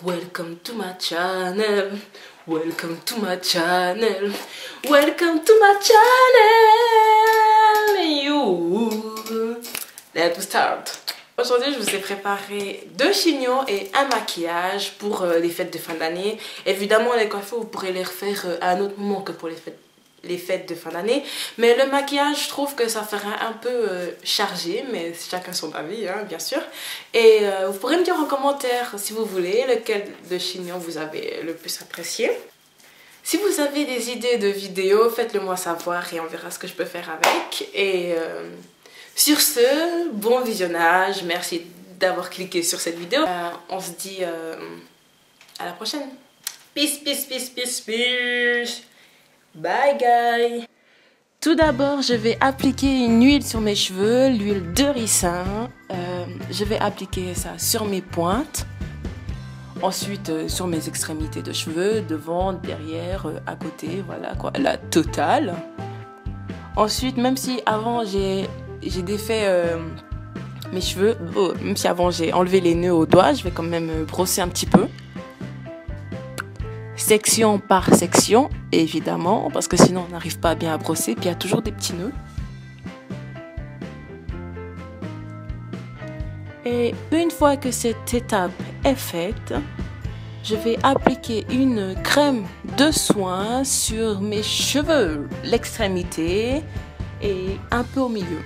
Welcome to my channel. Welcome to my channel. Welcome to my channel. You. Let's start. Aujourd'hui, je vous ai préparé 2 chignons et un maquillage pour les fêtes de fin d'année. Évidemment, les coiffures, vous pourrez les refaire à un autre moment que pour les fêtes de fin d'année. Mais le maquillage, je trouve que ça fera un peu chargé, mais chacun son avis, hein, bien sûr. Et vous pourrez me dire en commentaire, si vous voulez, lequel de chignon vous avez le plus apprécié. Si vous avez des idées de vidéos, faites-le moi savoir et on verra ce que je peux faire avec. Et sur ce, bon visionnage. Merci d'avoir cliqué sur cette vidéo. On se dit à la prochaine. Peace, peace, peace, peace, peace. Bye guys. Tout d'abord, je vais appliquer une huile sur mes cheveux, l'huile de ricin. Je vais appliquer ça sur mes pointes. Ensuite, sur mes extrémités de cheveux, devant, derrière, à côté, voilà quoi, la totale. Ensuite, même si avant j'ai défait mes cheveux, même si avant j'ai enlevé les nœuds aux doigts, je vais quand même brosser un petit peu. Section par section, évidemment, parce que sinon on n'arrive pas bien à brosser, puis il y a toujours des petits nœuds. Et une fois que cette étape est faite, je vais appliquer une crème de soin sur mes cheveux, l'extrémité et un peu au milieu.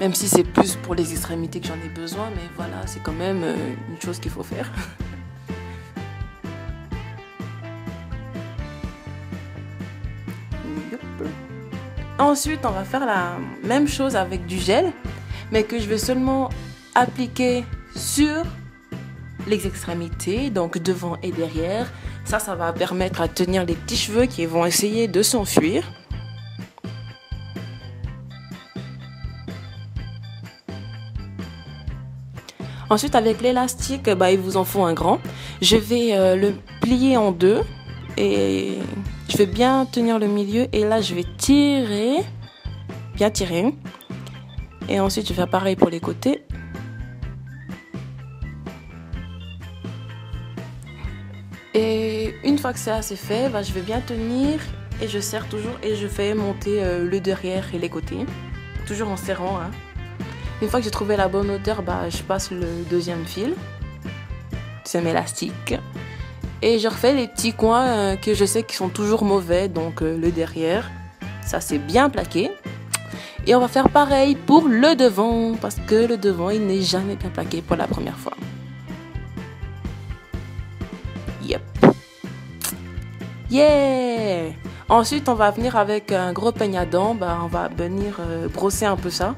Même si c'est plus pour les extrémités que j'en ai besoin, mais voilà, c'est quand même une chose qu'il faut faire. Ensuite, on va faire la même chose avec du gel, mais que je vais seulement appliquer sur les extrémités, donc devant et derrière. Ça va permettre à tenir les petits cheveux qui vont essayer de s'enfuir. Ensuite, avec l'élastique, il vous en faut un grand. Je vais le plier en deux et je vais bien tenir le milieu. Et là, je vais tirer, bien tirer. Et ensuite, je vais faire pareil pour les côtés. Et une fois que ça c'est fait, je vais bien tenir et je serre toujours et je fais monter le derrière et les côtés. Toujours en serrant, hein. Une fois que j'ai trouvé la bonne hauteur, je passe le deuxième fil, deuxième élastique. Et je refais les petits coins que je sais qui sont toujours mauvais, donc le derrière. Ça c'est bien plaqué. Et on va faire pareil pour le devant, parce que le devant il n'est jamais bien plaqué pour la première fois. Yep. Yeah! Ensuite on va venir avec un gros peigne à dents, on va venir brosser un peu ça.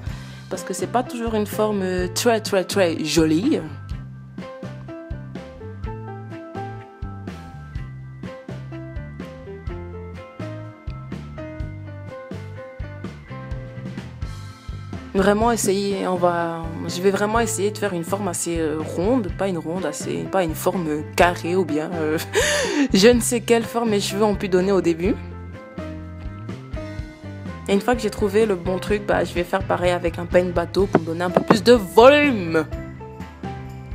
Parce que c'est pas toujours une forme très jolie. Vraiment essayer, je vais vraiment essayer de faire une forme assez ronde, pas une forme carrée ou bien je ne sais quelle forme mes cheveux ont pu donner au début. Et une fois que j'ai trouvé le bon truc, je vais faire pareil avec un peigne bateau pour me donner un peu plus de volume.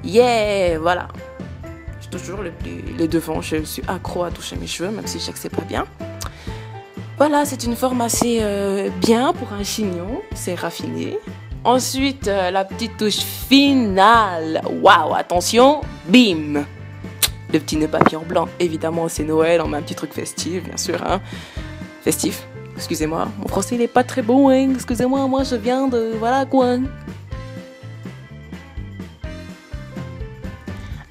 Yeah, voilà. Je touche toujours les devants, je suis accro à toucher mes cheveux, même si je sais que c'est pas bien. Voilà, c'est une forme assez bien pour un chignon, c'est raffiné. Ensuite, la petite touche finale. Waouh, attention, bim. Le petit nœud papillon blanc, évidemment c'est Noël, on met un petit truc festif, bien sûr, hein. Festif. Excusez-moi, mon français il est pas très bon, hein. Excusez-moi, moi je viens de... Voilà quoi.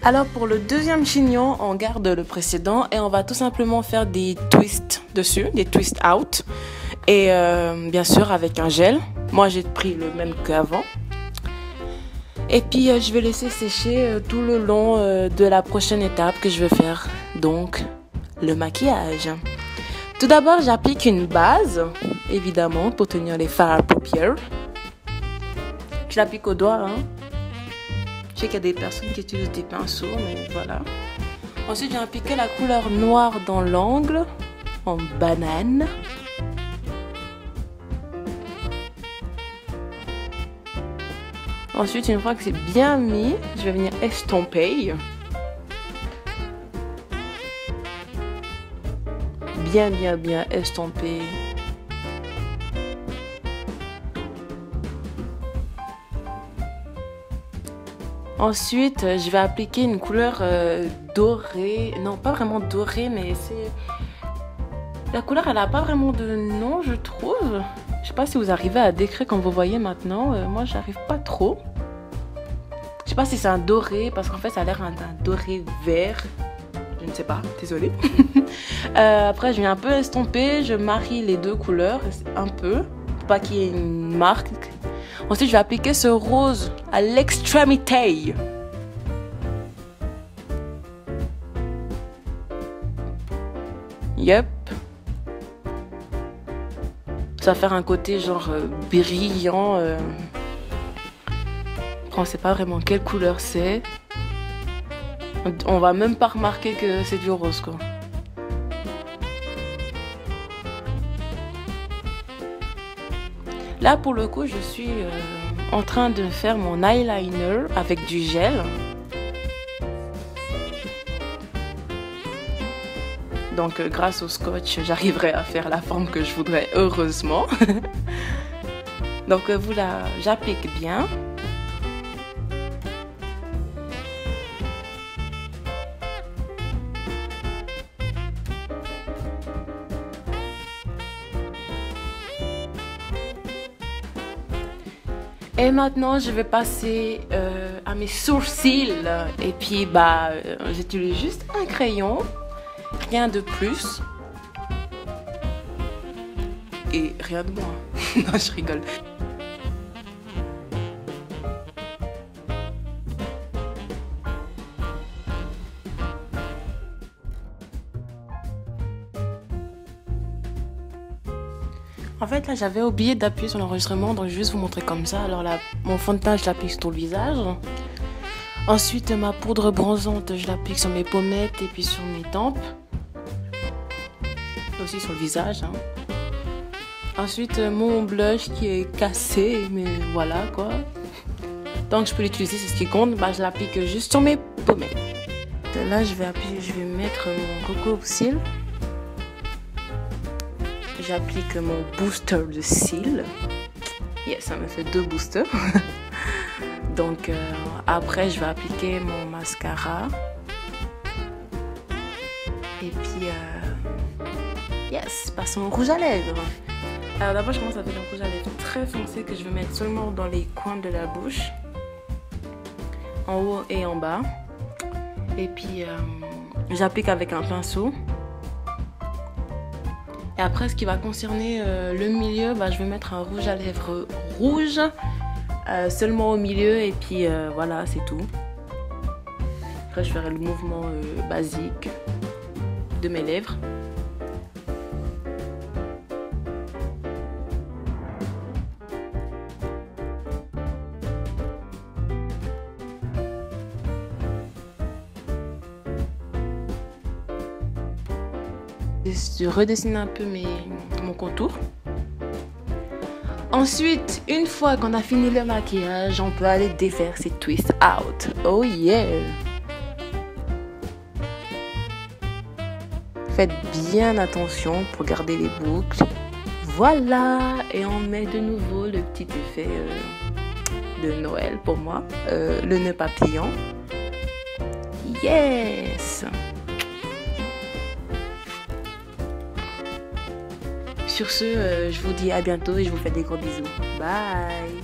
Alors pour le deuxième chignon, on garde le précédent et on va tout simplement faire des twists dessus, des twists out. Et bien sûr avec un gel. Moi j'ai pris le même qu'avant. Et puis je vais laisser sécher tout le long de la prochaine étape que je vais faire. Donc le maquillage. Tout d'abord, j'applique une base, évidemment, pour tenir les fards à paupières. Je l'applique au doigt, hein. Je sais qu'il y a des personnes qui utilisent des pinceaux, mais voilà. Ensuite, j'ai appliqué la couleur noire dans l'angle, en banane. Ensuite, une fois que c'est bien mis, je vais venir estomper. Bien estomper. Ensuite, je vais appliquer une couleur dorée. Non, pas vraiment dorée, mais c'est... La couleur, elle n'a pas vraiment de nom, je trouve. Je sais pas si vous arrivez à décrire comme vous voyez maintenant. Moi, j'arrive pas trop. Je sais pas si c'est un doré, parce qu'en fait, ça a l'air d'un doré vert. Je ne sais pas, désolée. Après, je viens un peu estomper. Je marie les deux couleurs, un peu, pour pas qu'il y ait une marque. Ensuite, je vais appliquer ce rose à l'extrémité. Yep. Ça va faire un côté genre brillant. On ne sait pas vraiment quelle couleur c'est. On va même pas remarquer que c'est du rose, quoi. Là, pour le coup, je suis en train de faire mon eyeliner avec du gel. Donc, grâce au scotch, j'arriverai à faire la forme que je voudrais, heureusement. Donc, voilà, j'applique bien. Et maintenant, je vais passer à mes sourcils. Et puis, j'utilise juste un crayon. Rien de plus. Et rien de moins. Non, je rigole. En fait, là, j'avais oublié d'appuyer sur l'enregistrement, donc je vais juste vous montrer comme ça. Alors là, mon fond de teint, je l'applique sur le visage. Ensuite, ma poudre bronzante, je l'applique sur mes pommettes et puis sur mes tempes. Aussi sur le visage. Hein. Ensuite, mon blush qui est cassé, mais voilà quoi. Donc, je peux l'utiliser, c'est ce qui compte. Je l'applique juste sur mes pommettes. Là, je vais mettre mon recours-cils. J'applique mon booster de cils. Yes, ça me fait 2 boosters. Donc après, je vais appliquer mon mascara. Et puis, yes, passons au rouge à lèvres. Alors d'abord, je commence avec un rouge à lèvres très foncé que je vais mettre seulement dans les coins de la bouche. En haut et en bas. Et puis, j'applique avec un pinceau. Et après, ce qui va concerner le milieu, je vais mettre un rouge à lèvres rouge seulement au milieu et puis voilà, c'est tout. Après, je ferai le mouvement basique de mes lèvres. Je redessine un peu mon contour. Ensuite, une fois qu'on a fini le maquillage, on peut aller défaire ses twist out. Oh yeah! Faites bien attention pour garder les boucles. Voilà! Et on met de nouveau le petit effet de Noël pour moi. Le nœud papillon. Yes! Sur ce, je vous dis à bientôt et je vous fais des gros bisous. Bye!